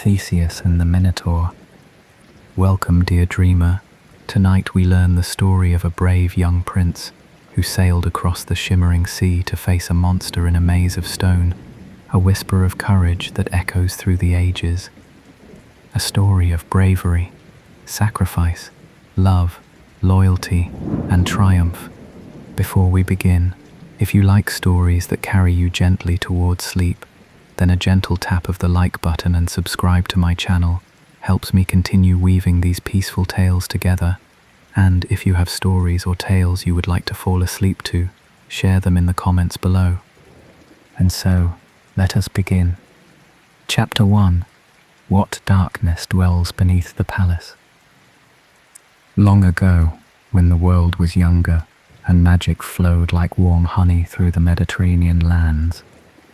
Theseus and the Minotaur. Welcome, dear dreamer. Tonight we learn the story of a brave young prince who sailed across the shimmering sea to face a monster in a maze of stone, a whisper of courage that echoes through the ages. A story of bravery, sacrifice, love, loyalty, and triumph. Before we begin, if you like stories that carry you gently towards sleep, then a gentle tap of the like button and subscribe to my channel helps me continue weaving these peaceful tales together. And if you have stories or tales you would like to fall asleep to, share them in the comments below. And so, let us begin. Chapter 1. What darkness dwells beneath the palace? Long ago, when the world was younger and magic flowed like warm honey through the Mediterranean lands,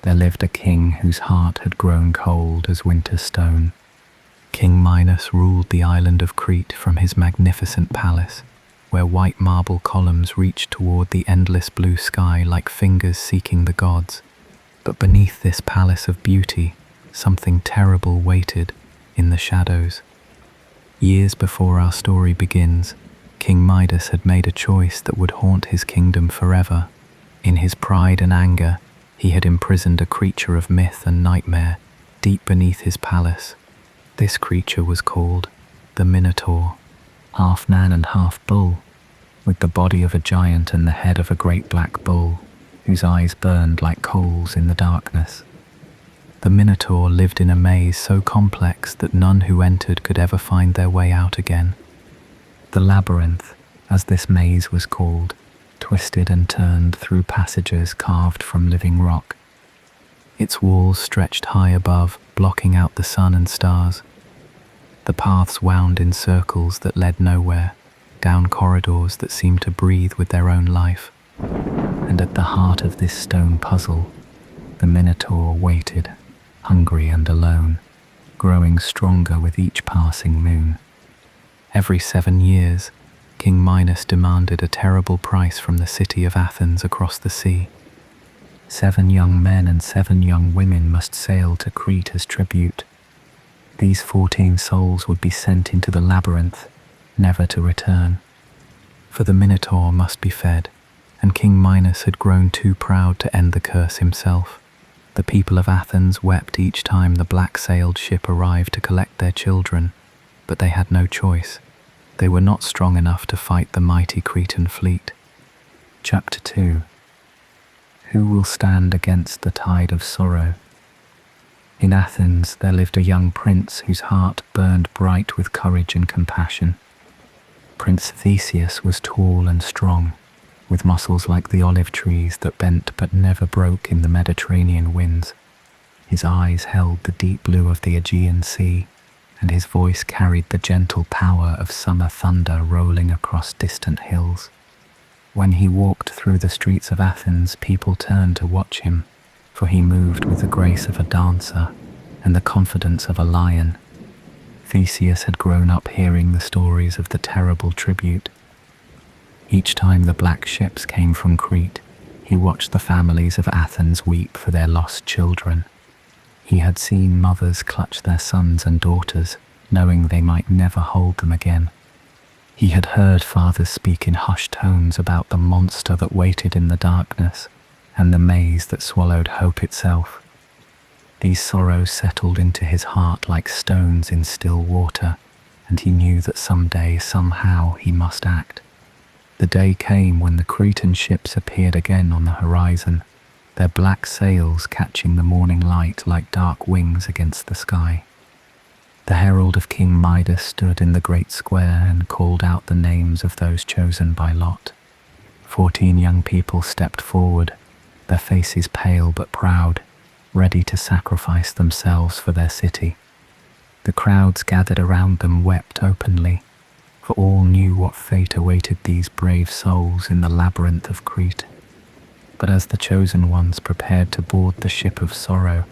there lived a king whose heart had grown cold as winter stone. King Minos ruled the island of Crete from his magnificent palace, where white marble columns reached toward the endless blue sky like fingers seeking the gods. But beneath this palace of beauty, something terrible waited in the shadows. Years before our story begins, King Midas had made a choice that would haunt his kingdom forever. In his pride and anger, he had imprisoned a creature of myth and nightmare deep beneath his palace. This creature was called the Minotaur, half man and half bull, with the body of a giant and the head of a great black bull, whose eyes burned like coals in the darkness. The Minotaur lived in a maze so complex that none who entered could ever find their way out again. The labyrinth, as this maze was called, twisted and turned through passages carved from living rock. Its walls stretched high above, blocking out the sun and stars. The paths wound in circles that led nowhere, down corridors that seemed to breathe with their own life. And at the heart of this stone puzzle, the Minotaur waited, hungry and alone, growing stronger with each passing moon. Every 7 years, King Minos demanded a terrible price from the city of Athens across the sea. 7 young men and 7 young women must sail to Crete as tribute. These 14 souls would be sent into the labyrinth, never to return. For the Minotaur must be fed, and King Minos had grown too proud to end the curse himself. The people of Athens wept each time the black-sailed ship arrived to collect their children, but they had no choice. They were not strong enough to fight the mighty Cretan fleet. Chapter 2. Who will stand against the tide of sorrow? In Athens there lived a young prince whose heart burned bright with courage and compassion. Prince Theseus was tall and strong, with muscles like the olive trees that bent but never broke in the Mediterranean winds. His eyes held the deep blue of the Aegean Sea, and his voice carried the gentle power of summer thunder rolling across distant hills. When he walked through the streets of Athens, people turned to watch him, for he moved with the grace of a dancer and the confidence of a lion. Theseus had grown up hearing the stories of the terrible tribute. Each time the black ships came from Crete, he watched the families of Athens weep for their lost children. He had seen mothers clutch their sons and daughters, knowing they might never hold them again. He had heard fathers speak in hushed tones about the monster that waited in the darkness, and the maze that swallowed hope itself. These sorrows settled into his heart like stones in still water, and he knew that someday, somehow, he must act. The day came when the Cretan ships appeared again on the horizon, their black sails catching the morning light like dark wings against the sky. The herald of King Midas stood in the great square and called out the names of those chosen by lot. 14 young people stepped forward, their faces pale but proud, ready to sacrifice themselves for their city. The crowds gathered around them wept openly, for all knew what fate awaited these brave souls in the labyrinth of Crete. But as the chosen ones prepared to board the ship of sorrow,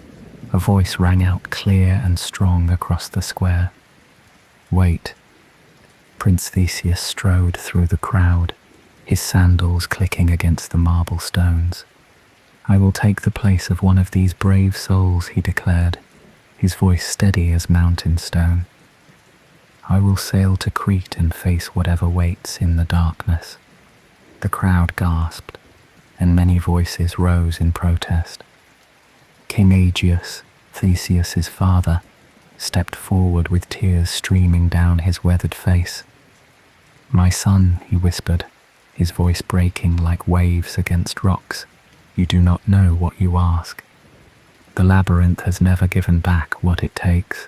a voice rang out clear and strong across the square. Wait. Prince Theseus strode through the crowd, his sandals clicking against the marble stones. I will take the place of one of these brave souls, he declared, his voice steady as mountain stone. I will sail to Crete and face whatever waits in the darkness. The crowd gasped, and many voices rose in protest. King Aegeus, Theseus's father, stepped forward with tears streaming down his weathered face. "My son," he whispered, his voice breaking like waves against rocks, "you do not know what you ask. The labyrinth has never given back what it takes.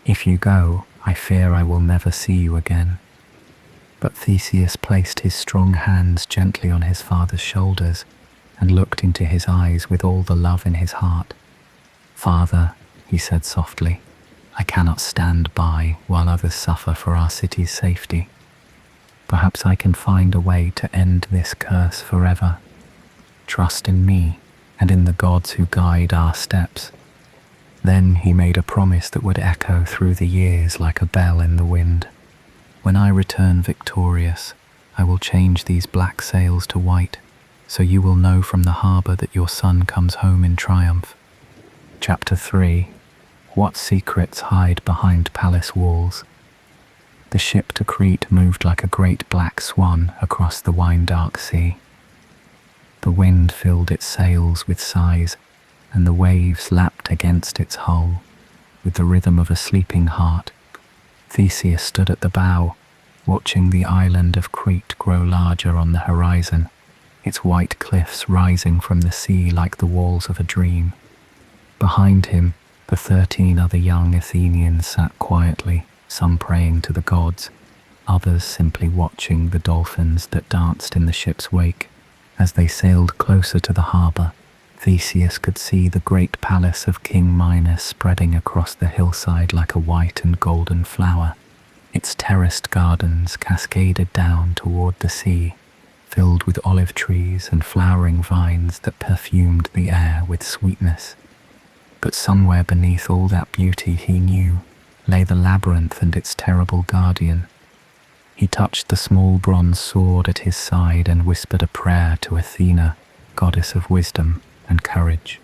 If you go, I fear I will never see you again." But Theseus placed his strong hands gently on his father's shoulders and looked into his eyes with all the love in his heart. "Father," he said softly, "I cannot stand by while others suffer for our city's safety. Perhaps I can find a way to end this curse forever. Trust in me and in the gods who guide our steps." Then he made a promise that would echo through the years like a bell in the wind. "When I return victorious, I will change these black sails to white, so you will know from the harbour that your son comes home in triumph." Chapter 3. What secrets hide behind palace walls? The ship to Crete moved like a great black swan across the wine-dark sea. The wind filled its sails with sighs, and the waves lapped against its hull with the rhythm of a sleeping heart. Theseus stood at the bow, watching the island of Crete grow larger on the horizon, its white cliffs rising from the sea like the walls of a dream. Behind him, the 13 other young Athenians sat quietly, some praying to the gods, others simply watching the dolphins that danced in the ship's wake. As they sailed closer to the harbour, Theseus could see the great palace of King Minos spreading across the hillside like a white and golden flower. Its terraced gardens cascaded down toward the sea, filled with olive trees and flowering vines that perfumed the air with sweetness. But somewhere beneath all that beauty, he knew, lay the labyrinth and its terrible guardian. He touched the small bronze sword at his side and whispered a prayer to Athena, goddess of wisdom and courage.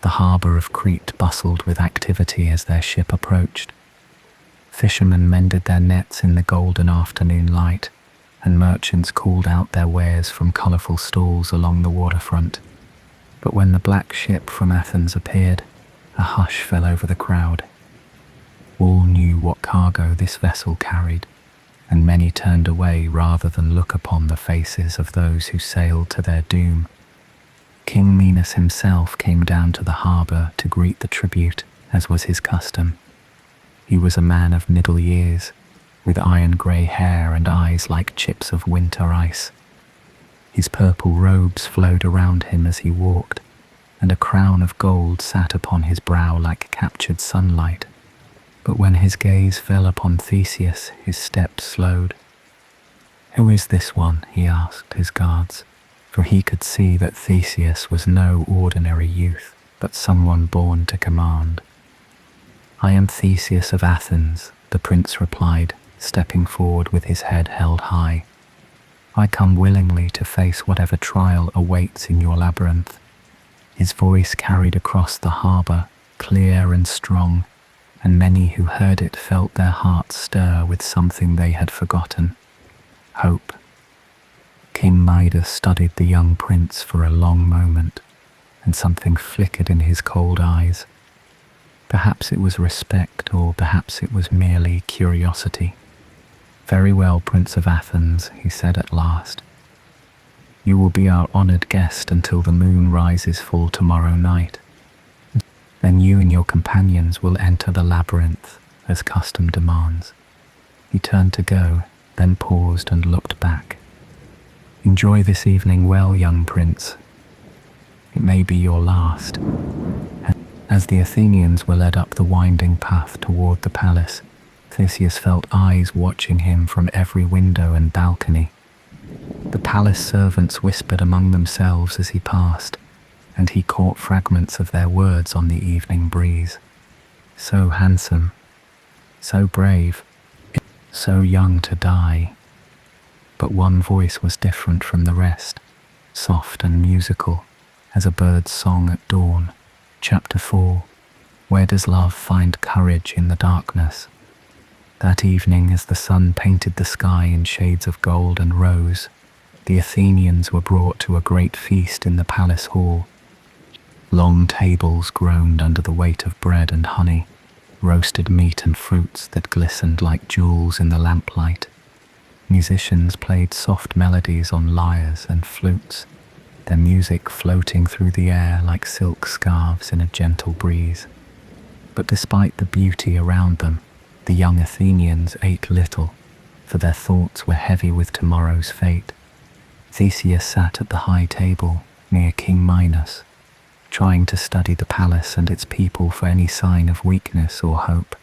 The harbour of Crete bustled with activity as their ship approached. Fishermen mended their nets in the golden afternoon light, and merchants called out their wares from colourful stalls along the waterfront. But when the black ship from Athens appeared, a hush fell over the crowd. All knew what cargo this vessel carried, and many turned away rather than look upon the faces of those who sailed to their doom. King Minos himself came down to the harbour to greet the tribute, as was his custom. He was a man of middle years, with iron-grey hair and eyes like chips of winter ice. His purple robes flowed around him as he walked, and a crown of gold sat upon his brow like captured sunlight. But when his gaze fell upon Theseus, his steps slowed. "Who is this one?" he asked his guards, for he could see that Theseus was no ordinary youth, but someone born to command. "I am Theseus of Athens," the prince replied, stepping forward with his head held high. "I come willingly to face whatever trial awaits in your labyrinth." His voice carried across the harbour, clear and strong, and many who heard it felt their hearts stir with something they had forgotten: hope. King Midas studied the young prince for a long moment, and something flickered in his cold eyes. Perhaps it was respect, or perhaps it was merely curiosity. "Very well, Prince of Athens," he said at last. "You will be our honoured guest until the moon rises full tomorrow night. Then you and your companions will enter the labyrinth, as custom demands." He turned to go, then paused and looked back. "Enjoy this evening well, young prince. It may be your last." As the Athenians were led up the winding path toward the palace, Theseus felt eyes watching him from every window and balcony. The palace servants whispered among themselves as he passed, and he caught fragments of their words on the evening breeze. So handsome, so brave, so young to die. But one voice was different from the rest, soft and musical, as a bird's song at dawn. Chapter 4. Where does love find courage in the darkness? That evening, as the sun painted the sky in shades of gold and rose, the Athenians were brought to a great feast in the palace hall. Long tables groaned under the weight of bread and honey, roasted meat and fruits that glistened like jewels in the lamplight. Musicians played soft melodies on lyres and flutes, their music floating through the air like silk scarves in a gentle breeze. But despite the beauty around them, the young Athenians ate little, for their thoughts were heavy with tomorrow's fate. Theseus sat at the high table near King Minos, trying to study the palace and its people for any sign of weakness or hope.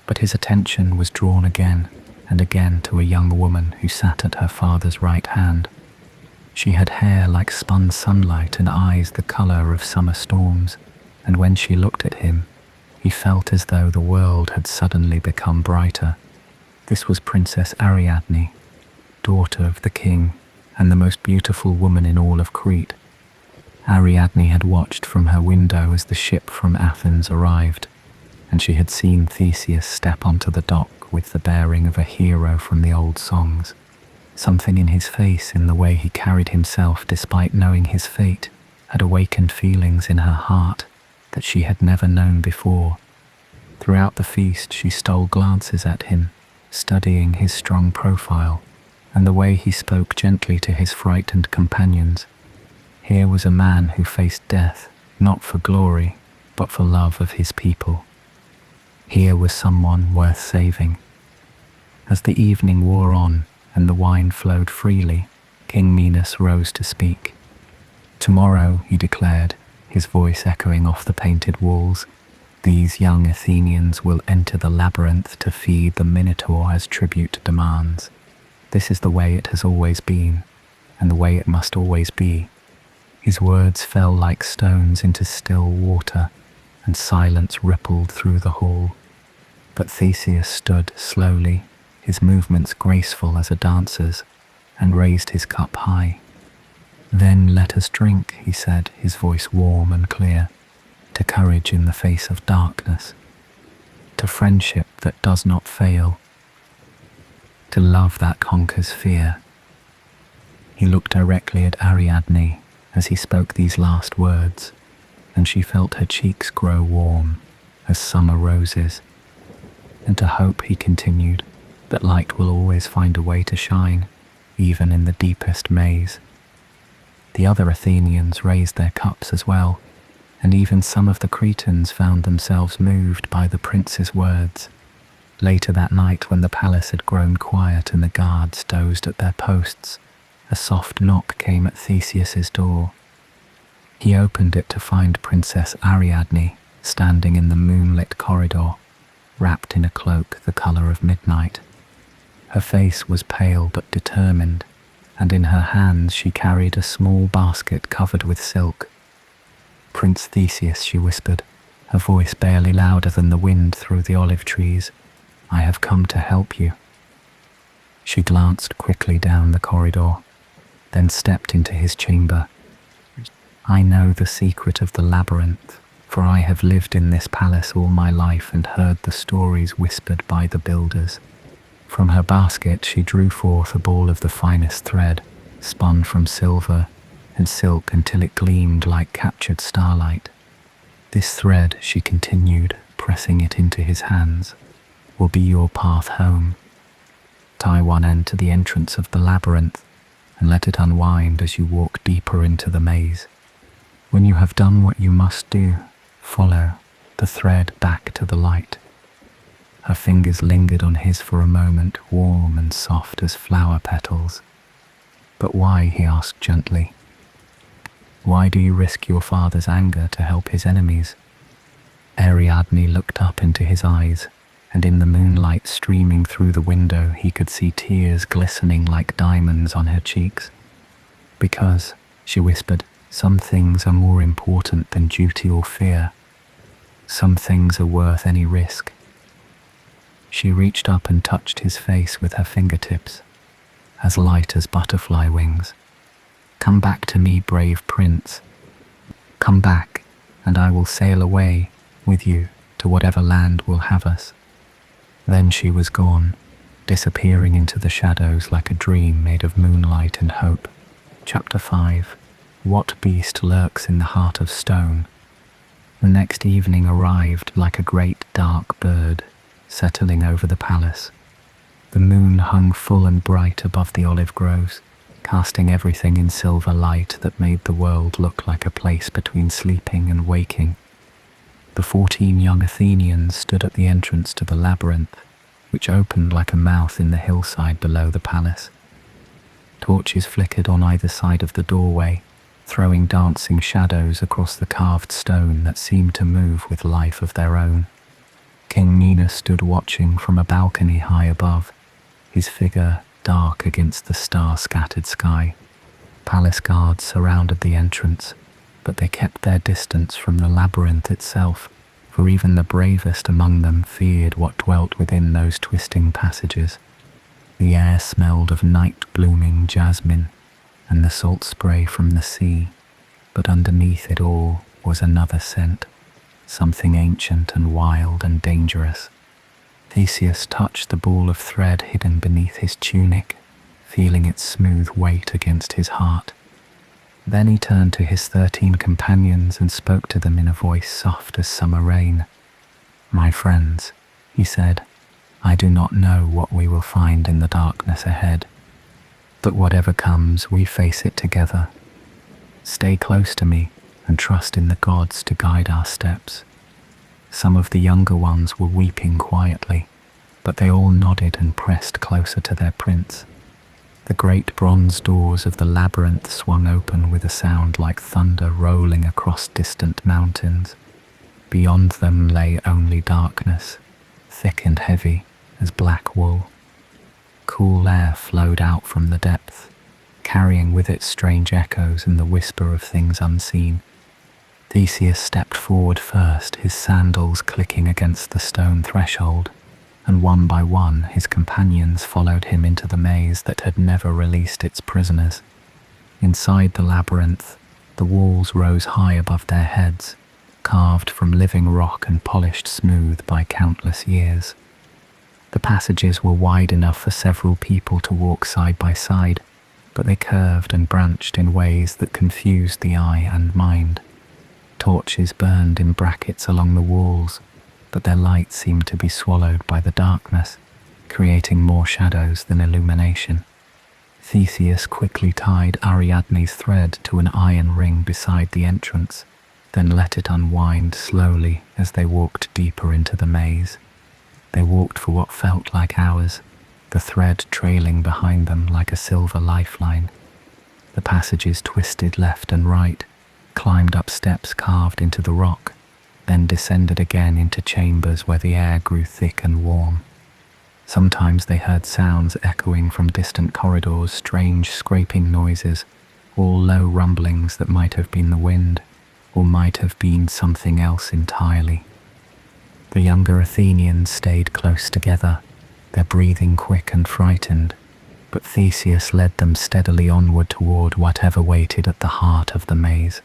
But his attention was drawn again and again to a young woman who sat at her father's right hand. She had hair like spun sunlight and eyes the color of summer storms, and when she looked at him, he felt as though the world had suddenly become brighter. This was Princess Ariadne, daughter of the king and the most beautiful woman in all of Crete. Ariadne had watched from her window as the ship from Athens arrived, and she had seen Theseus step onto the dock with the bearing of a hero from the old songs. Something in his face, in the way he carried himself despite knowing his fate, had awakened feelings in her heart that she had never known before. Throughout the feast she stole glances at him, studying his strong profile and the way he spoke gently to his frightened companions. Here was a man who faced death, not for glory, but for love of his people. Here was someone worth saving. As the evening wore on and the wine flowed freely, King Minos rose to speak. "Tomorrow," he declared, his voice echoing off the painted walls, "these young Athenians will enter the labyrinth to feed the Minotaur as tribute demands. This is the way it has always been, and the way it must always be." His words fell like stones into still water, and silence rippled through the hall. But Theseus stood slowly, his movements graceful as a dancer's, and raised his cup high. "Then let us drink," he said, his voice warm and clear, "to courage in the face of darkness, to friendship that does not fail, to love that conquers fear." He looked directly at Ariadne as he spoke these last words, and she felt her cheeks grow warm as summer roses. "And to hope," he continued, "that light will always find a way to shine, even in the deepest maze." The other Athenians raised their cups as well, and even some of the Cretans found themselves moved by the prince's words. Later that night, when the palace had grown quiet and the guards dozed at their posts, a soft knock came at Theseus's door. He opened it to find Princess Ariadne standing in the moonlit corridor, wrapped in a cloak the color of midnight. Her face was pale but determined, and in her hands she carried a small basket covered with silk. "Prince Theseus," she whispered, her voice barely louder than the wind through the olive trees, "I have come to help you." She glanced quickly down the corridor, then stepped into his chamber. "I know the secret of the labyrinth, for I have lived in this palace all my life and heard the stories whispered by the builders." From her basket she drew forth a ball of the finest thread, spun from silver and silk until it gleamed like captured starlight. "This thread," she continued, pressing it into his hands, "will be your path home. Tie one end to the entrance of the labyrinth and let it unwind as you walk deeper into the maze. When you have done what you must do, follow the thread back to the light." Her fingers lingered on his for a moment, warm and soft as flower petals. "But why?" he asked gently. "Why do you risk your father's anger to help his enemies?" Ariadne looked up into his eyes, and in the moonlight streaming through the window he could see tears glistening like diamonds on her cheeks. "Because," she whispered, "some things are more important than duty or fear. Some things are worth any risk." She reached up and touched his face with her fingertips, as light as butterfly wings. "Come back to me, brave prince. Come back, and I will sail away with you to whatever land will have us." Then she was gone, disappearing into the shadows like a dream made of moonlight and hope. Chapter 5. What beast lurks in the heart of stone? The next evening arrived like a great dark bird, settling over the palace. The moon hung full and bright above the olive groves, casting everything in silver light that made the world look like a place between sleeping and waking. The 14 young Athenians stood at the entrance to the labyrinth, which opened like a mouth in the hillside below the palace. Torches flickered on either side of the doorway, throwing dancing shadows across the carved stone that seemed to move with life of their own. King Minos stood watching from a balcony high above, his figure dark against the star-scattered sky. Palace guards surrounded the entrance, but they kept their distance from the labyrinth itself, for even the bravest among them feared what dwelt within those twisting passages. The air smelled of night-blooming jasmine and the salt spray from the sea, but underneath it all was another scent, something ancient and wild and dangerous. Theseus touched the ball of thread hidden beneath his tunic, feeling its smooth weight against his heart. Then he turned to his 13 companions and spoke to them in a voice soft as summer rain. "My friends," he said, "I do not know what we will find in the darkness ahead, but whatever comes, we face it together. Stay close to me and trust in the gods to guide our steps." Some of the younger ones were weeping quietly, but they all nodded and pressed closer to their prince. The great bronze doors of the labyrinth swung open with a sound like thunder rolling across distant mountains. Beyond them lay only darkness, thick and heavy as black wool. Cool air flowed out from the depth, carrying with it strange echoes and the whisper of things unseen. Theseus stepped forward first, his sandals clicking against the stone threshold, and one by one his companions followed him into the maze that had never released its prisoners. Inside the labyrinth, the walls rose high above their heads, carved from living rock and polished smooth by countless years. The passages were wide enough for several people to walk side by side, but they curved and branched in ways that confused the eye and mind. Torches burned in brackets along the walls, but their light seemed to be swallowed by the darkness, creating more shadows than illumination. Theseus quickly tied Ariadne's thread to an iron ring beside the entrance, then let it unwind slowly as they walked deeper into the maze. They walked for what felt like hours, the thread trailing behind them like a silver lifeline. The passages twisted left and right, climbed up steps carved into the rock, then descended again into chambers where the air grew thick and warm. Sometimes they heard sounds echoing from distant corridors, strange scraping noises, all low rumblings that might have been the wind, or might have been something else entirely. The younger Athenians stayed close together, their breathing quick and frightened, but Theseus led them steadily onward toward whatever waited at the heart of the maze.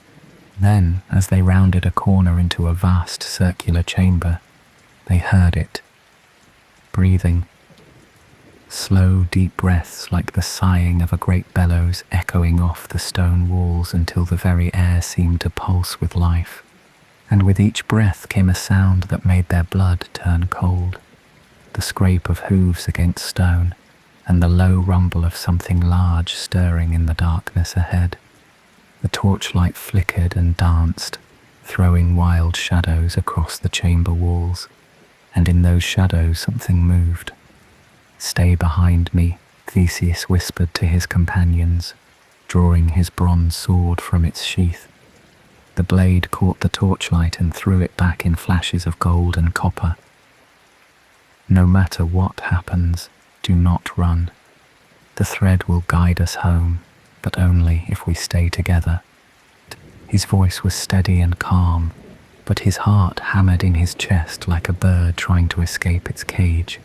Then, as they rounded a corner into a vast circular chamber, they heard it. Breathing. Slow, deep breaths like the sighing of a great bellows echoing off the stone walls until the very air seemed to pulse with life. And with each breath came a sound that made their blood turn cold. The scrape of hooves against stone, and the low rumble of something large stirring in the darkness ahead. The torchlight flickered and danced, throwing wild shadows across the chamber walls, and in those shadows something moved. "Stay behind me," Theseus whispered to his companions, drawing his bronze sword from its sheath. The blade caught the torchlight and threw it back in flashes of gold and copper. "No matter what happens, do not run. The thread will guide us home, but only if we stay together." His voice was steady and calm, but his heart hammered in his chest like a bird trying to escape its cage.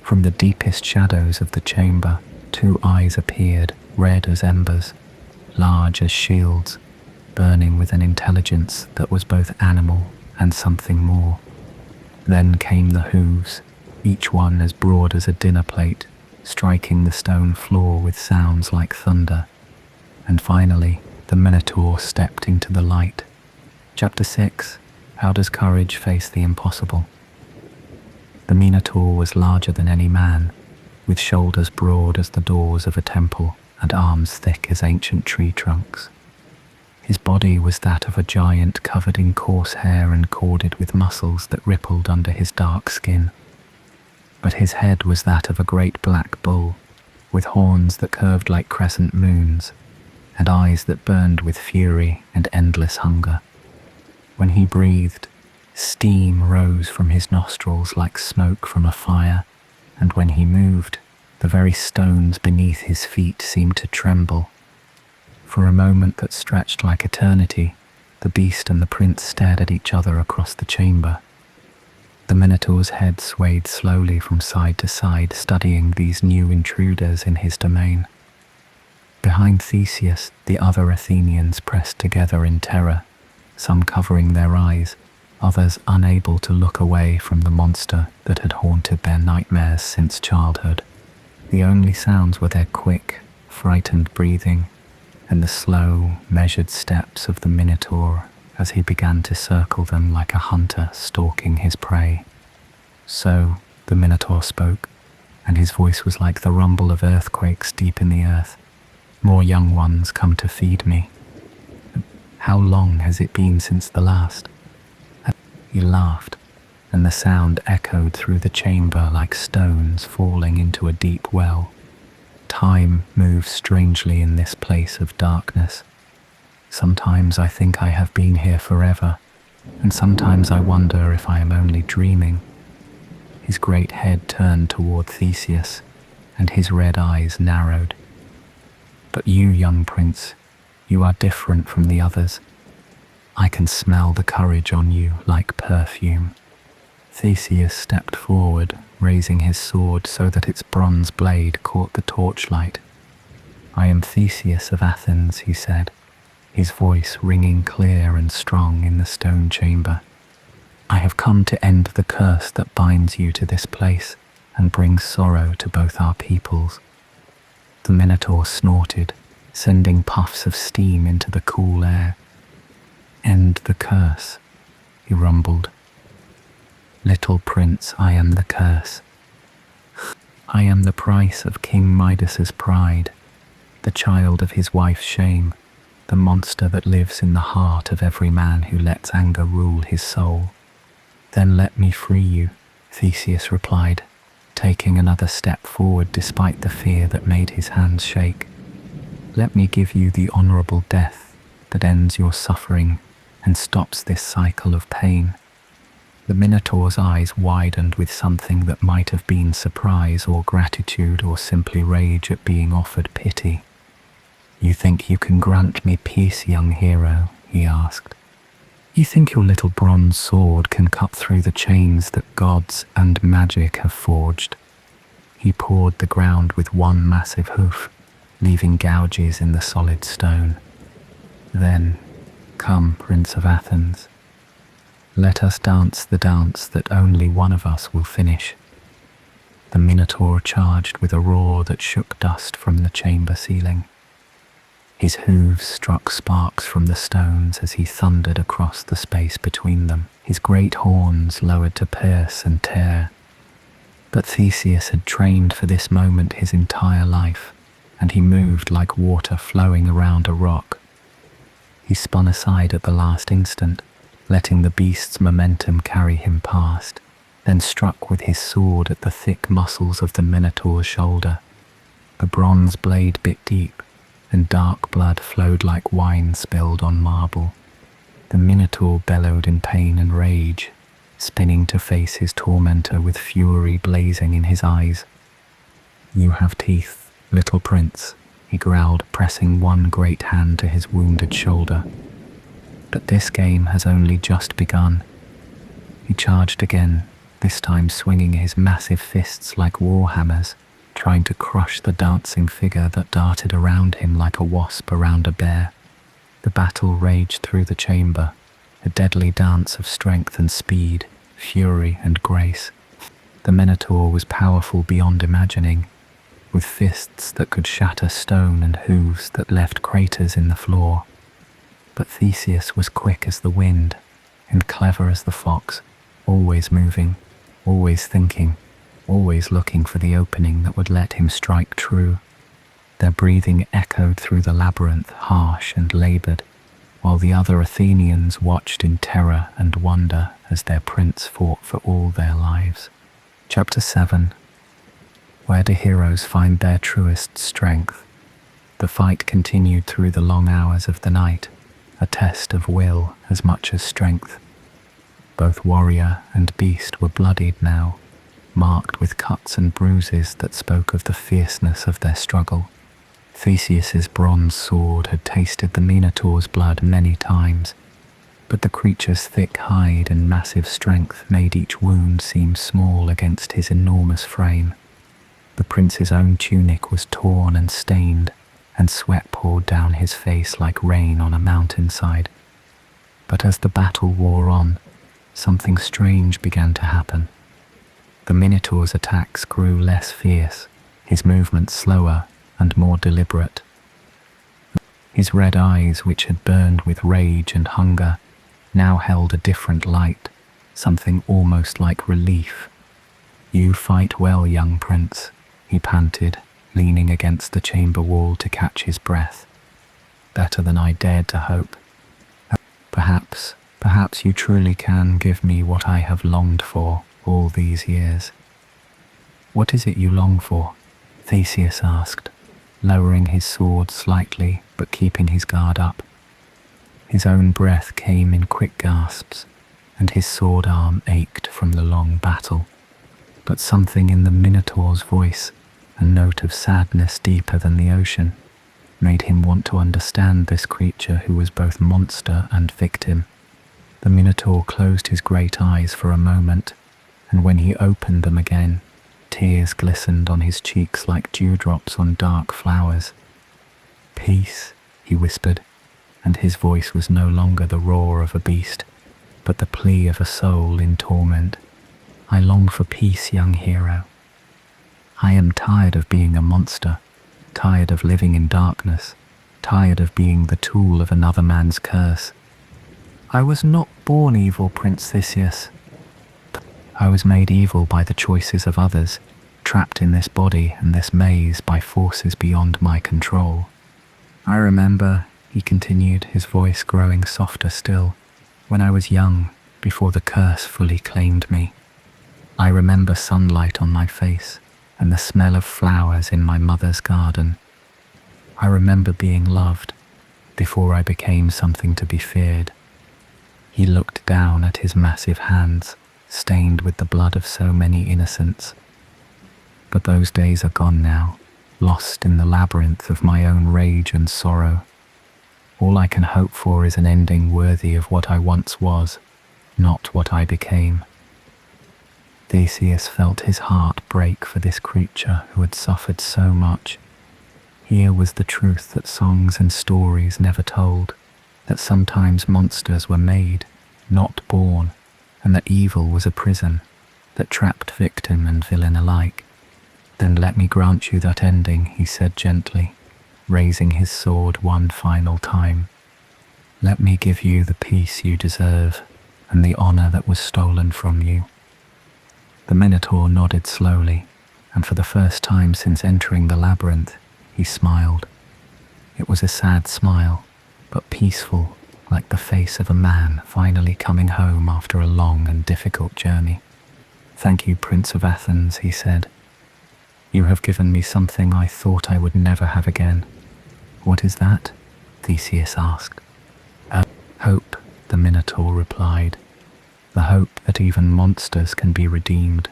From the deepest shadows of the chamber, 2 eyes appeared, red as embers, large as shields, burning with an intelligence that was both animal and something more. Then came the hooves, each one as broad as a dinner plate, striking the stone floor with sounds like thunder. And finally, the Minotaur stepped into the light. Chapter 6. How does courage face the impossible? The Minotaur was larger than any man, with shoulders broad as the doors of a temple and arms thick as ancient tree trunks. His body was that of a giant covered in coarse hair and corded with muscles that rippled under his dark skin. But his head was that of a great black bull, with horns that curved like crescent moons, and eyes that burned with fury and endless hunger. When he breathed, steam rose from his nostrils like smoke from a fire, and when he moved, the very stones beneath his feet seemed to tremble. For a moment that stretched like eternity, the beast and the prince stared at each other across the chamber. The Minotaur's head swayed slowly from side to side, studying these new intruders in his domain. Behind Theseus, the other Athenians pressed together in terror, some covering their eyes, others unable to look away from the monster that had haunted their nightmares since childhood. The only sounds were their quick, frightened breathing and the slow, measured steps of the Minotaur as he began to circle them like a hunter stalking his prey. So the Minotaur spoke, and his voice was like the rumble of earthquakes deep in the earth. "More young ones come to feed me. How long has it been since the last?" He laughed, and the sound echoed through the chamber like stones falling into a deep well. Time moves strangely in this place of darkness. Sometimes I think I have been here forever, and sometimes I wonder if I am only dreaming. His great head turned toward Theseus, and his red eyes narrowed. "But you, young prince, you are different from the others. I can smell the courage on you like perfume." Theseus stepped forward, raising his sword so that its bronze blade caught the torchlight. "I am Theseus of Athens," he said, his voice ringing clear and strong in the stone chamber. "I have come to end the curse that binds you to this place and brings sorrow to both our peoples." The Minotaur snorted, sending puffs of steam into the cool air. "End the curse," he rumbled. "Little prince, I am the curse. I am the price of King Midas's pride, the child of his wife's shame, the monster that lives in the heart of every man who lets anger rule his soul." "Then let me free you," Theseus replied, taking another step forward despite the fear that made his hands shake. "Let me give you the honorable death that ends your suffering and stops this cycle of pain." The Minotaur's eyes widened with something that might have been surprise or gratitude or simply rage at being offered pity. "You think you can grant me peace, young hero?" he asked. "You think your little bronze sword can cut through the chains that gods and magic have forged?" He pawed the ground with one massive hoof, leaving gouges in the solid stone. "Then, come, Prince of Athens. Let us dance the dance that only one of us will finish." The Minotaur charged with a roar that shook dust from the chamber ceiling. His hooves struck sparks from the stones as he thundered across the space between them, his great horns lowered to pierce and tear. But Theseus had trained for this moment his entire life, and he moved like water flowing around a rock. He spun aside at the last instant, letting the beast's momentum carry him past, then struck with his sword at the thick muscles of the Minotaur's shoulder. The bronze blade bit deep, and dark blood flowed like wine spilled on marble. The Minotaur bellowed in pain and rage, spinning to face his tormentor with fury blazing in his eyes. "You have teeth, little prince," he growled, pressing one great hand to his wounded shoulder. "But this game has only just begun." He charged again, this time swinging his massive fists like war hammers, trying to crush the dancing figure that darted around him like a wasp around a bear. The battle raged through the chamber, a deadly dance of strength and speed, fury, and grace. The Minotaur was powerful beyond imagining, with fists that could shatter stone and hooves that left craters in the floor. But Theseus was quick as the wind and clever as the fox, always moving, always thinking, always looking for the opening that would let him strike true. Their breathing echoed through the labyrinth, harsh and labored, while the other Athenians watched in terror and wonder as their prince fought for all their lives. Chapter 7. Where do heroes find their truest strength? The fight continued through the long hours of the night, a test of will as much as strength. Both warrior and beast were bloodied now, marked with cuts and bruises that spoke of the fierceness of their struggle. Theseus's bronze sword had tasted the Minotaur's blood many times, but the creature's thick hide and massive strength made each wound seem small against his enormous frame. The prince's own tunic was torn and stained, and sweat poured down his face like rain on a mountainside. But as the battle wore on, something strange began to happen. The Minotaur's attacks grew less fierce, his movements slower and more deliberate. His red eyes, which had burned with rage and hunger, now held a different light, something almost like relief. "You fight well, young prince," he panted, leaning against the chamber wall to catch his breath. "Better than I dared to hope. Perhaps you truly can give me what I have longed for all these years." "What is it you long for?" Theseus asked, lowering his sword slightly but keeping his guard up. His own breath came in quick gasps, and his sword arm ached from the long battle. But something in the Minotaur's voice, a note of sadness deeper than the ocean, made him want to understand this creature who was both monster and victim. The Minotaur closed his great eyes for a moment, and when he opened them again, tears glistened on his cheeks like dewdrops on dark flowers. "Peace," he whispered, and his voice was no longer the roar of a beast, but the plea of a soul in torment. "I long for peace, young hero. I am tired of being a monster, tired of living in darkness, tired of being the tool of another man's curse. I was not born evil, Prince Theseus. I was made evil by the choices of others, trapped in this body and this maze by forces beyond my control. I remember," he continued, his voice growing softer still, "when I was young, before the curse fully claimed me. I remember sunlight on my face and the smell of flowers in my mother's garden. I remember being loved before I became something to be feared." He looked down at his massive hands, stained with the blood of so many innocents. "But those days are gone now, lost in the labyrinth of my own rage and sorrow. All I can hope for is an ending worthy of what I once was, not what I became." Theseus felt his heart break for this creature who had suffered so much. Here was the truth that songs and stories never told, that sometimes monsters were made, not born, and that evil was a prison that trapped victim and villain alike. "Then let me grant you that ending," he said gently, raising his sword one final time. "Let me give you the peace you deserve and the honor that was stolen from you." The Minotaur nodded slowly, and for the first time since entering the labyrinth, he smiled. It was a sad smile, but peaceful, like the face of a man finally coming home after a long and difficult journey. "Thank you, Prince of Athens," he said. "You have given me something I thought I would never have again." "What is that?" Theseus asked. "Hope," the Minotaur replied. "The hope that even monsters can be redeemed."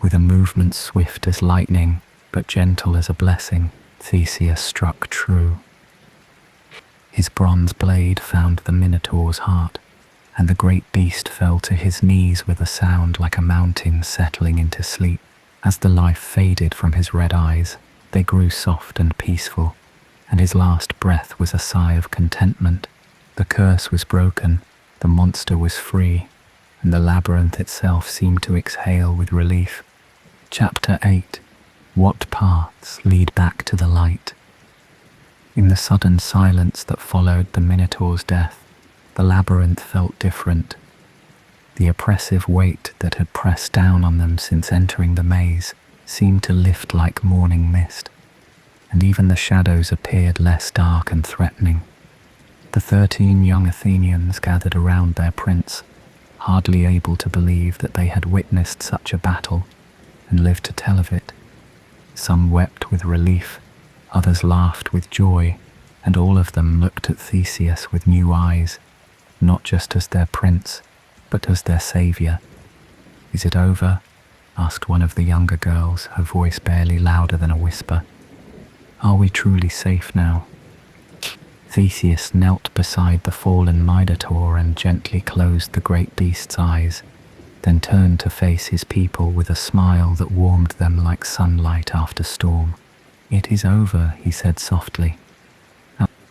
With a movement swift as lightning, but gentle as a blessing, Theseus struck true. His bronze blade found the Minotaur's heart, and the great beast fell to his knees with a sound like a mountain settling into sleep. As the life faded from his red eyes, they grew soft and peaceful, and his last breath was a sigh of contentment. The curse was broken, the monster was free, and the labyrinth itself seemed to exhale with relief. Chapter 8. What paths lead back to the light? In the sudden silence that followed the Minotaur's death, the labyrinth felt different. The oppressive weight that had pressed down on them since entering the maze seemed to lift like morning mist, and even the shadows appeared less dark and threatening. The 13 young Athenians gathered around their prince, hardly able to believe that they had witnessed such a battle and lived to tell of it. Some wept with relief, others laughed with joy, and all of them looked at Theseus with new eyes, not just as their prince, but as their savior. "Is it over?" asked one of the younger girls, her voice barely louder than a whisper. "Are we truly safe now?" Theseus knelt beside the fallen Minotaur and gently closed the great beast's eyes, then turned to face his people with a smile that warmed them like sunlight after storm. "It is over," he said softly.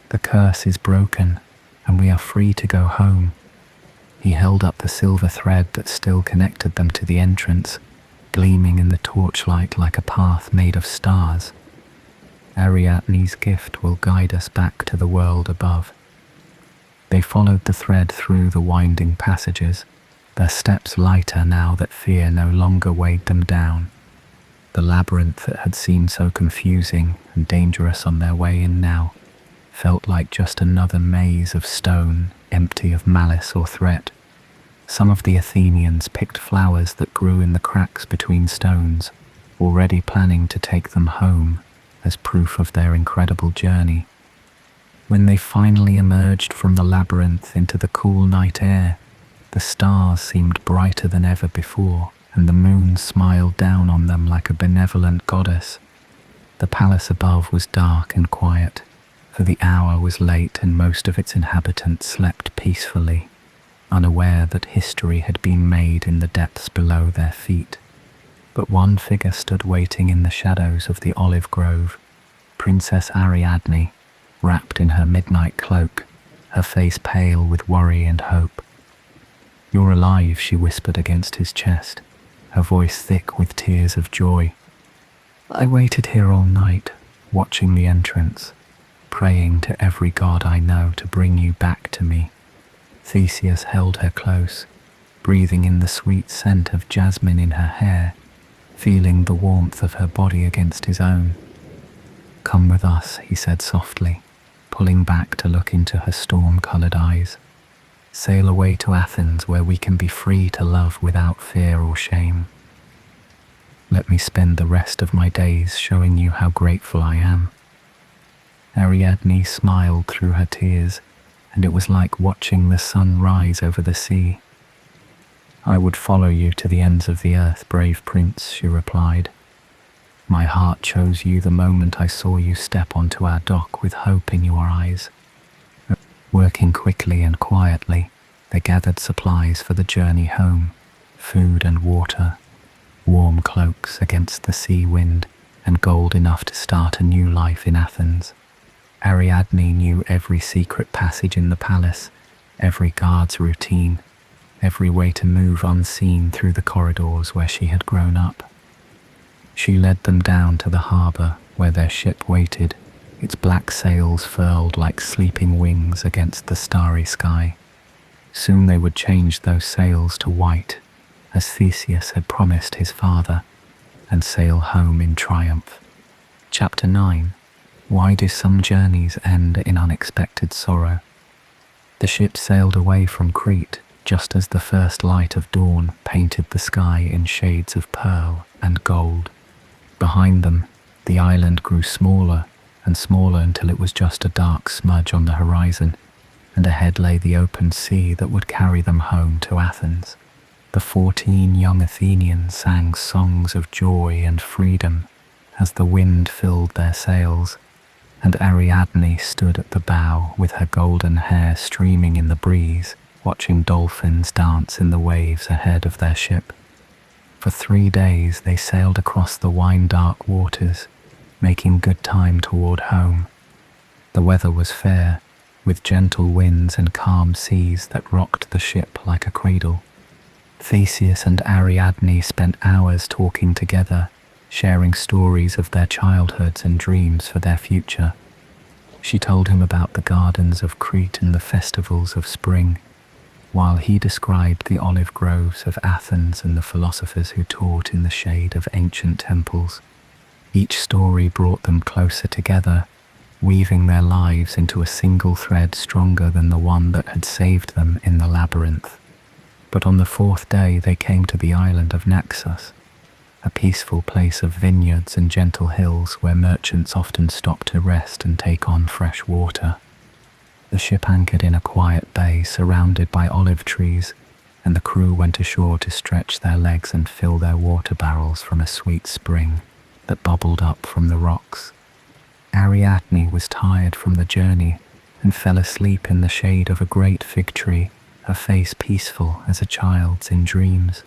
"The curse is broken, and we are free to go home." He held up the silver thread that still connected them to the entrance, gleaming in the torchlight like a path made of stars. "Ariadne's gift will guide us back to the world above." They followed the thread through the winding passages, their steps lighter now that fear no longer weighed them down. The labyrinth that had seemed so confusing and dangerous on their way in now felt like just another maze of stone, empty of malice or threat. Some of the Athenians picked flowers that grew in the cracks between stones, already planning to take them home as proof of their incredible journey. When they finally emerged from the labyrinth into the cool night air, the stars seemed brighter than ever before, and the moon smiled down on them like a benevolent goddess. The palace above was dark and quiet, for the hour was late and most of its inhabitants slept peacefully, unaware that history had been made in the depths below their feet. But one figure stood waiting in the shadows of the olive grove, Princess Ariadne, wrapped in her midnight cloak, her face pale with worry and hope. "You're alive," she whispered against his chest, her voice thick with tears of joy. "I waited here all night, watching the entrance, praying to every god I know to bring you back to me." Theseus held her close, breathing in the sweet scent of jasmine in her hair, feeling the warmth of her body against his own. "Come with us," he said softly, pulling back to look into her storm-colored eyes. "Sail away to Athens where we can be free to love without fear or shame. Let me spend the rest of my days showing you how grateful I am." Ariadne smiled through her tears, and it was like watching the sun rise over the sea. "I would follow you to the ends of the earth, brave prince," she replied. "My heart chose you the moment I saw you step onto our dock with hope in your eyes." Working quickly and quietly, they gathered supplies for the journey home, food and water, warm cloaks against the sea wind, and gold enough to start a new life in Athens. Ariadne knew every secret passage in the palace, every guard's routine, every way to move unseen through the corridors where she had grown up. She led them down to the harbour where their ship waited, its black sails furled like sleeping wings against the starry sky. Soon they would change those sails to white, as Theseus had promised his father, and sail home in triumph. Chapter 9. Why do some journeys end in unexpected sorrow? The ship sailed away from Crete just as the first light of dawn painted the sky in shades of pearl and gold. Behind them, the island grew smaller and smaller until it was just a dark smudge on the horizon, and ahead lay the open sea that would carry them home to Athens. The 14 young Athenians sang songs of joy and freedom as the wind filled their sails, and Ariadne stood at the bow with her golden hair streaming in the breeze, watching dolphins dance in the waves ahead of their ship. For 3 days they sailed across the wine-dark waters, making good time toward home. The weather was fair, with gentle winds and calm seas that rocked the ship like a cradle. Theseus and Ariadne spent hours talking together, sharing stories of their childhoods and dreams for their future. She told him about the gardens of Crete and the festivals of spring, while he described the olive groves of Athens and the philosophers who taught in the shade of ancient temples. Each story brought them closer together, weaving their lives into a single thread stronger than the one that had saved them in the labyrinth. But on the fourth day they came to the island of Naxos, a peaceful place of vineyards and gentle hills where merchants often stop to rest and take on fresh water. The ship anchored in a quiet bay surrounded by olive trees, and the crew went ashore to stretch their legs and fill their water barrels from a sweet spring that bubbled up from the rocks. Ariadne was tired from the journey and fell asleep in the shade of a great fig tree, her face peaceful as a child's in dreams.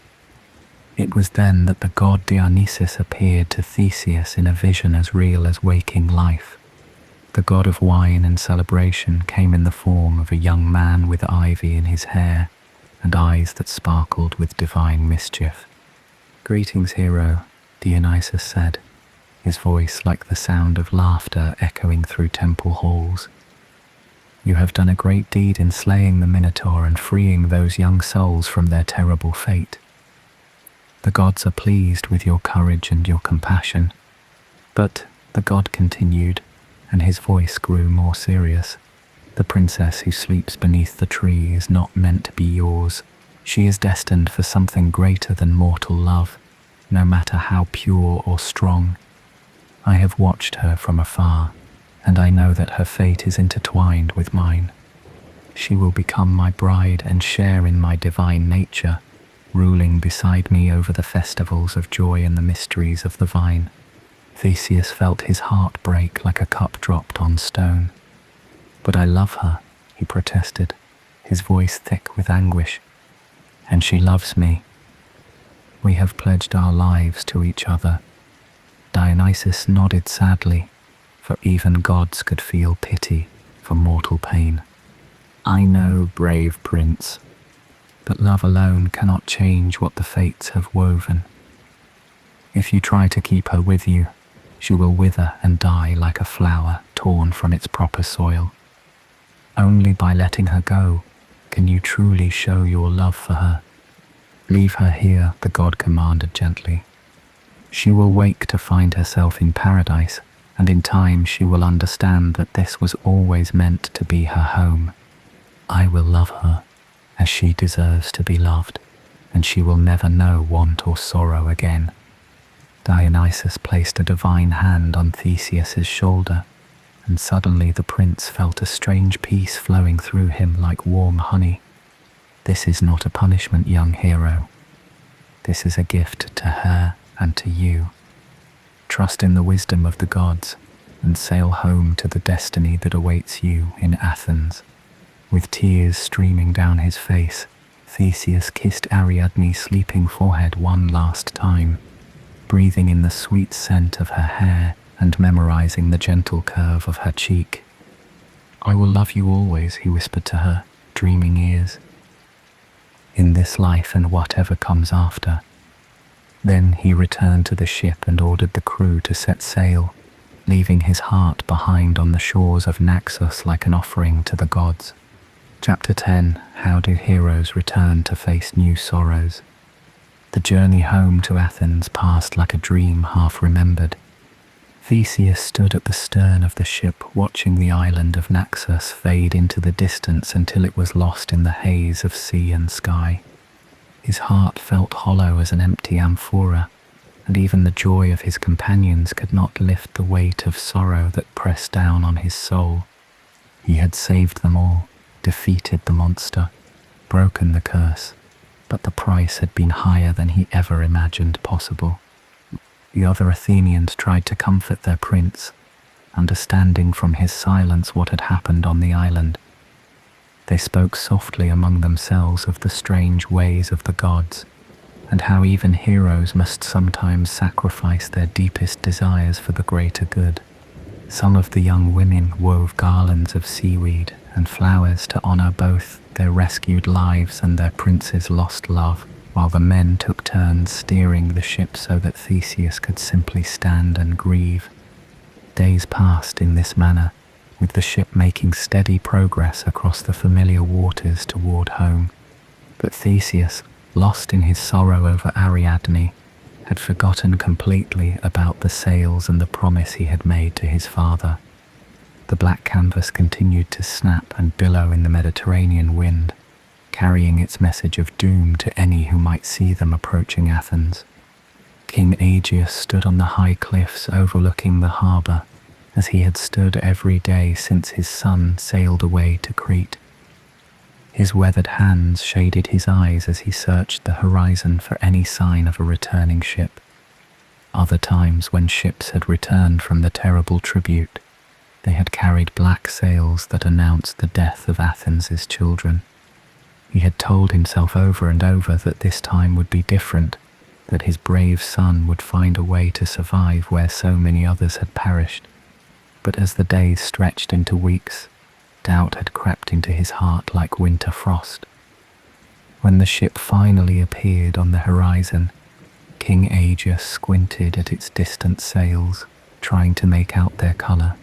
It was then that the god Dionysus appeared to Theseus in a vision as real as waking life. The god of wine and celebration came in the form of a young man with ivy in his hair and eyes that sparkled with divine mischief. "Greetings, hero," Dionysus said, his voice like the sound of laughter echoing through temple halls. "You have done a great deed in slaying the Minotaur and freeing those young souls from their terrible fate. The gods are pleased with your courage and your compassion." But the god continued, and his voice grew more serious. "The princess who sleeps beneath the tree is not meant to be yours. She is destined for something greater than mortal love, no matter how pure or strong. I have watched her from afar, and I know that her fate is intertwined with mine. She will become my bride and share in my divine nature, ruling beside me over the festivals of joy and the mysteries of the vine." Theseus felt his heart break like a cup dropped on stone. "But I love her," he protested, his voice thick with anguish. "And she loves me. We have pledged our lives to each other." Dionysus nodded sadly, for even gods could feel pity for mortal pain. "I know, brave prince, but love alone cannot change what the fates have woven. If you try to keep her with you, she will wither and die like a flower torn from its proper soil. Only by letting her go can you truly show your love for her. Leave her here," the god commanded gently. "She will wake to find herself in paradise, and in time she will understand that this was always meant to be her home. I will love her as she deserves to be loved, and she will never know want or sorrow again." Dionysus placed a divine hand on Theseus's shoulder, and suddenly the prince felt a strange peace flowing through him like warm honey. "This is not a punishment, young hero. This is a gift to her and to you. Trust in the wisdom of the gods and sail home to the destiny that awaits you in Athens." With tears streaming down his face, Theseus kissed Ariadne's sleeping forehead one last time, breathing in the sweet scent of her hair and memorizing the gentle curve of her cheek. "I will love you always," he whispered to her, dreaming ears, "in this life and whatever comes after." Then he returned to the ship and ordered the crew to set sail, leaving his heart behind on the shores of Naxos like an offering to the gods. Chapter 10. How do heroes return to face new sorrows? The journey home to Athens passed like a dream half remembered. Theseus stood at the stern of the ship, watching the island of Naxos fade into the distance until it was lost in the haze of sea and sky. His heart felt hollow as an empty amphora, and even the joy of his companions could not lift the weight of sorrow that pressed down on his soul. He had saved them all, defeated the monster, broken the curse, but the price had been higher than he ever imagined possible. The other Athenians tried to comfort their prince, understanding from his silence what had happened on the island. They spoke softly among themselves of the strange ways of the gods, and how even heroes must sometimes sacrifice their deepest desires for the greater good. Some of the young women wove garlands of seaweed and flowers to honor both their rescued lives and their prince's lost love, while the men took turns steering the ship so that Theseus could simply stand and grieve. Days passed in this manner, with the ship making steady progress across the familiar waters toward home. But Theseus, lost in his sorrow over Ariadne, had forgotten completely about the sails and the promise he had made to his father. The black canvas continued to snap and billow in the Mediterranean wind, carrying its message of doom to any who might see them approaching Athens. King Aegeus stood on the high cliffs overlooking the harbour, as he had stood every day since his son sailed away to Crete. His weathered hands shaded his eyes as he searched the horizon for any sign of a returning ship. Other times, when ships had returned from the terrible tribute, they had carried black sails that announced the death of Athens' children. He had told himself over and over that this time would be different, that his brave son would find a way to survive where so many others had perished. But as the days stretched into weeks, doubt had crept into his heart like winter frost. When the ship finally appeared on the horizon, King Aegeus squinted at its distant sails, trying to make out their colour.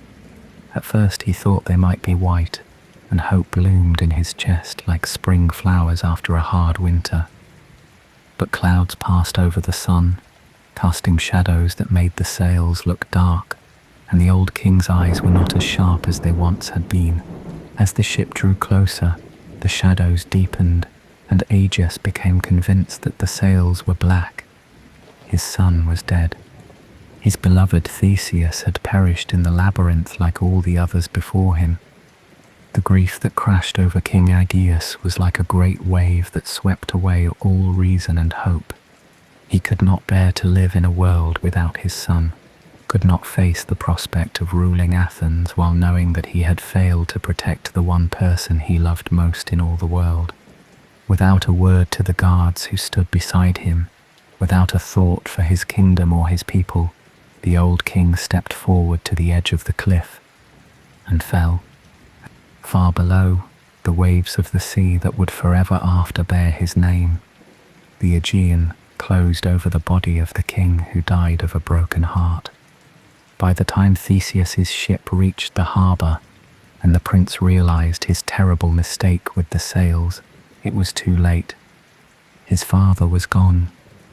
At first he thought they might be white, and hope bloomed in his chest like spring flowers after a hard winter. But clouds passed over the sun, casting shadows that made the sails look dark, and the old king's eyes were not as sharp as they once had been. As the ship drew closer, the shadows deepened, and Aegeus became convinced that the sails were black. His son was dead. His beloved Theseus had perished in the labyrinth like all the others before him. The grief that crashed over King Aegeus was like a great wave that swept away all reason and hope. He could not bear to live in a world without his son, could not face the prospect of ruling Athens while knowing that he had failed to protect the one person he loved most in all the world. Without a word to the guards who stood beside him, without a thought for his kingdom or his people, the old king stepped forward to the edge of the cliff and fell. Far below, the waves of the sea that would forever after bear his name, the Aegean, closed over the body of the king who died of a broken heart. By the time Theseus's ship reached the harbour, and the prince realized his terrible mistake with the sails, it was too late. His father was gone,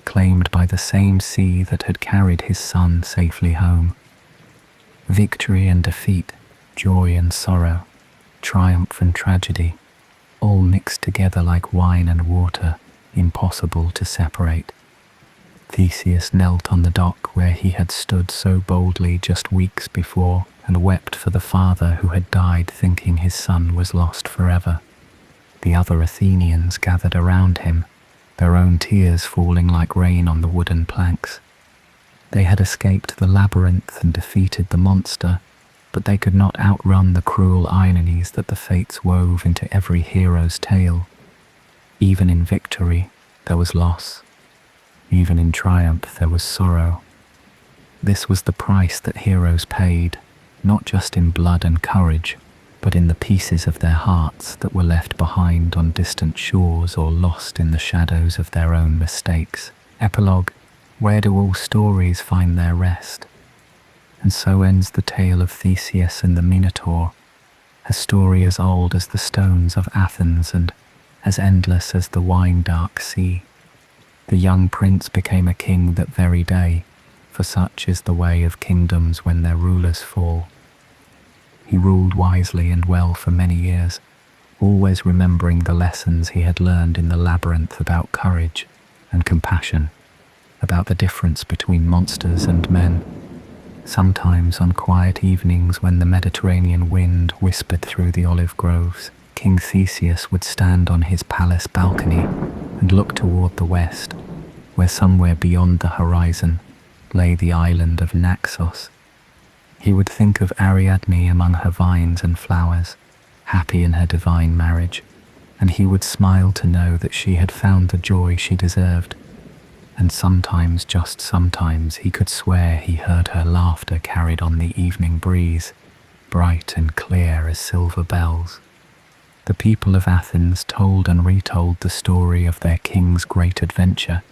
claimed by the same sea that had carried his son safely home. Victory and defeat, joy and sorrow, triumph and tragedy, all mixed together like wine and water, impossible to separate. Theseus knelt on the dock where he had stood so boldly just weeks before and wept for the father who had died thinking his son was lost forever. The other Athenians gathered around him, their own tears falling like rain on the wooden planks. They had escaped the labyrinth and defeated the monster, but they could not outrun the cruel ironies that the fates wove into every hero's tale. Even in victory, there was loss. Even in triumph, there was sorrow. This was the price that heroes paid, not just in blood and courage, but in the pieces of their hearts that were left behind on distant shores or lost in the shadows of their own mistakes. Epilogue: where do all stories find their rest? And so ends the tale of Theseus and the Minotaur, a story as old as the stones of Athens and as endless as the wine-dark sea. The young prince became a king that very day, for such is the way of kingdoms when their rulers fall. He ruled wisely and well for many years, always remembering the lessons he had learned in the labyrinth about courage and compassion, about the difference between monsters and men. Sometimes on quiet evenings when the Mediterranean wind whispered through the olive groves, King Theseus would stand on his palace balcony and look toward the west, where somewhere beyond the horizon lay the island of Naxos. He would think of Ariadne among her vines and flowers, happy in her divine marriage, and he would smile to know that she had found the joy she deserved. And sometimes, just sometimes, he could swear he heard her laughter carried on the evening breeze, bright and clear as silver bells. The people of Athens told and retold the story of their king's great adventure,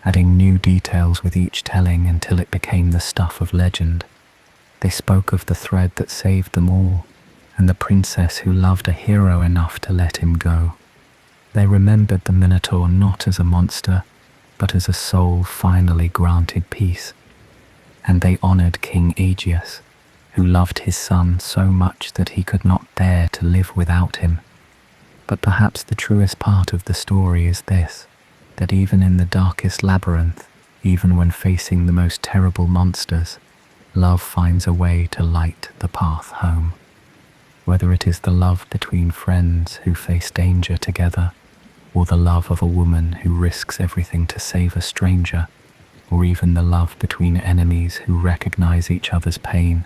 adding new details with each telling until it became the stuff of legend. They spoke of the thread that saved them all, and the princess who loved a hero enough to let him go. They remembered the Minotaur not as a monster, but as a soul finally granted peace. And they honored King Aegeus, who loved his son so much that he could not bear to live without him. But perhaps the truest part of the story is this, that even in the darkest labyrinth, even when facing the most terrible monsters, love finds a way to light the path home. Whether it is the love between friends who face danger together, or the love of a woman who risks everything to save a stranger, or even the love between enemies who recognize each other's pain,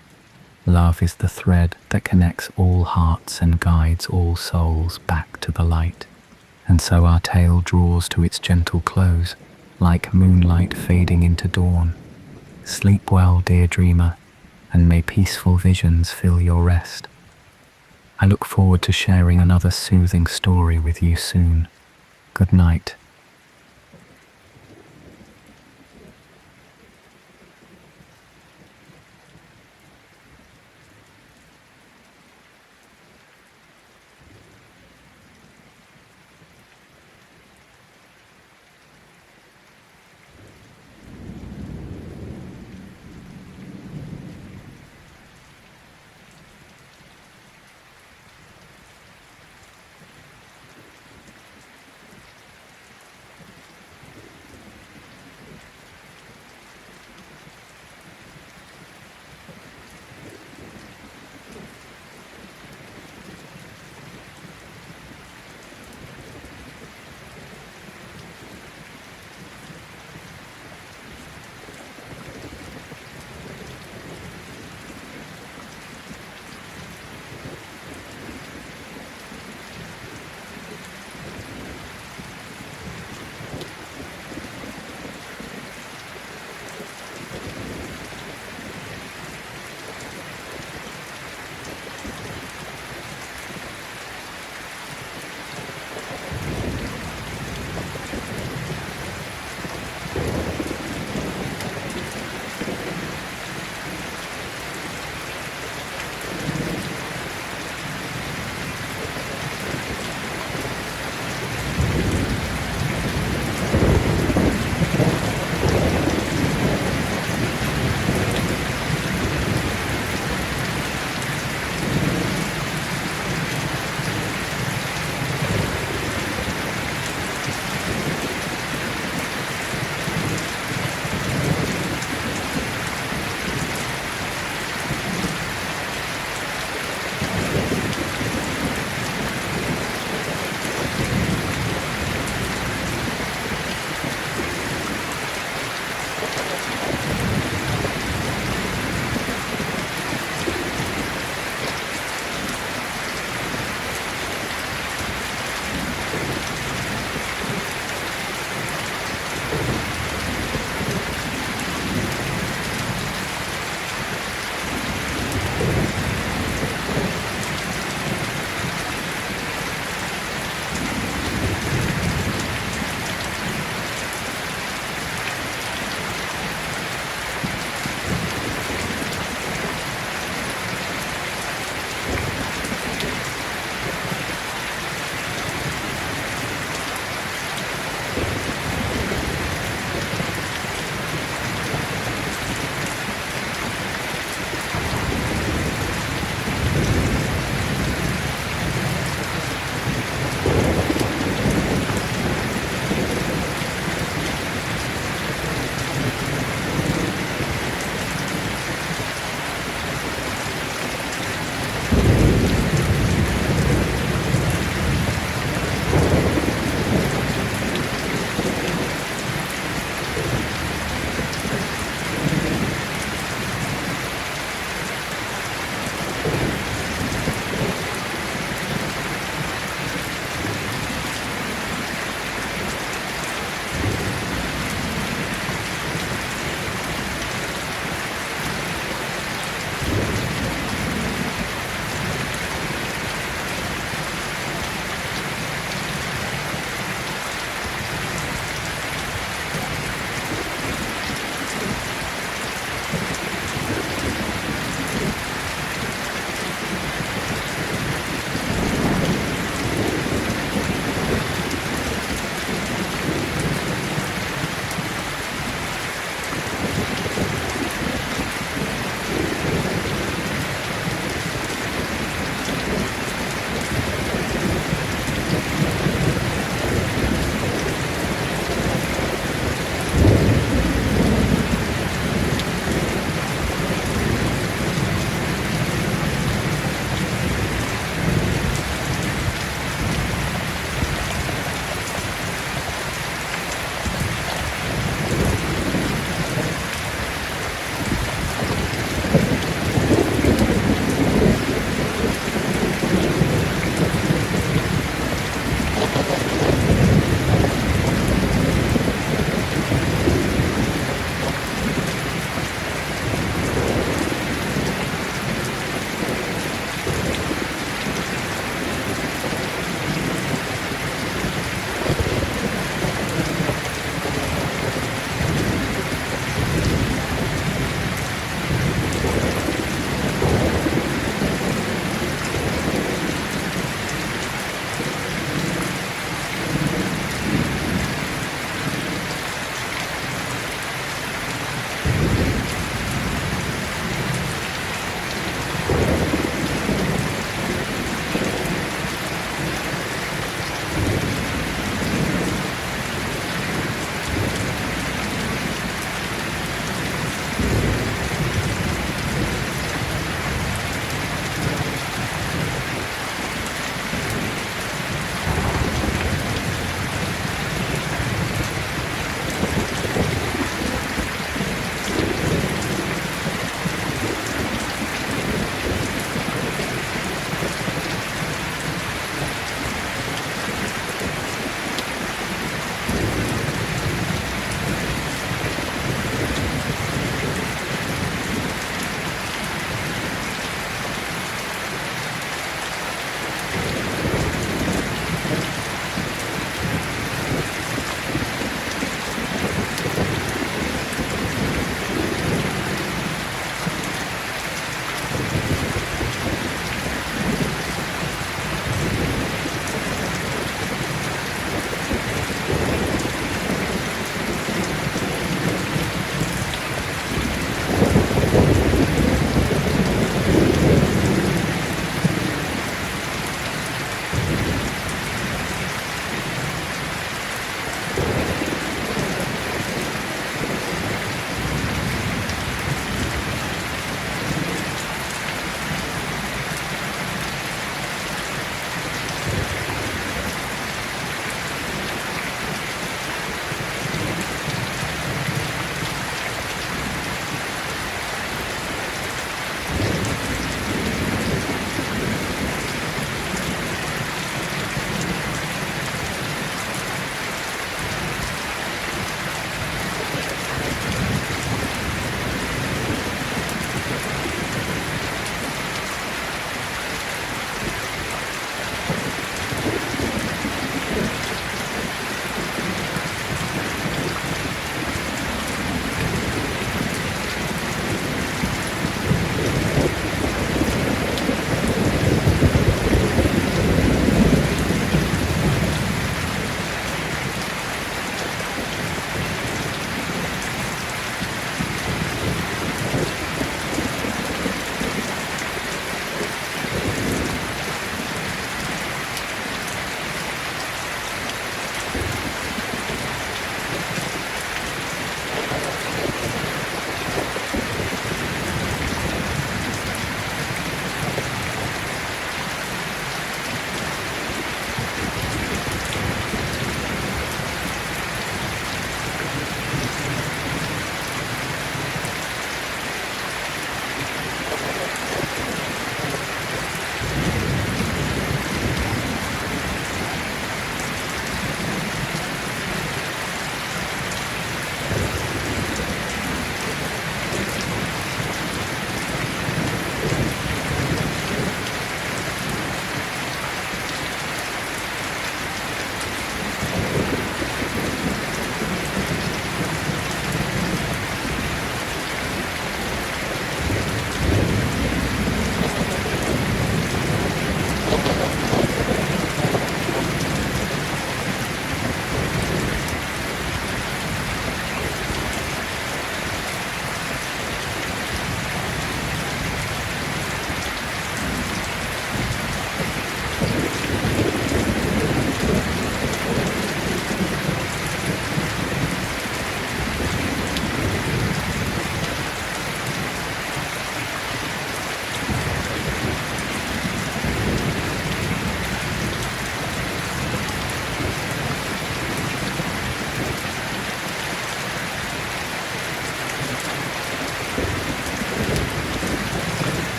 love is the thread that connects all hearts and guides all souls back to the light. And so our tale draws to its gentle close, like moonlight fading into dawn. Sleep well, dear dreamer, and may peaceful visions fill your rest. I look forward to sharing another soothing story with you soon. Good night.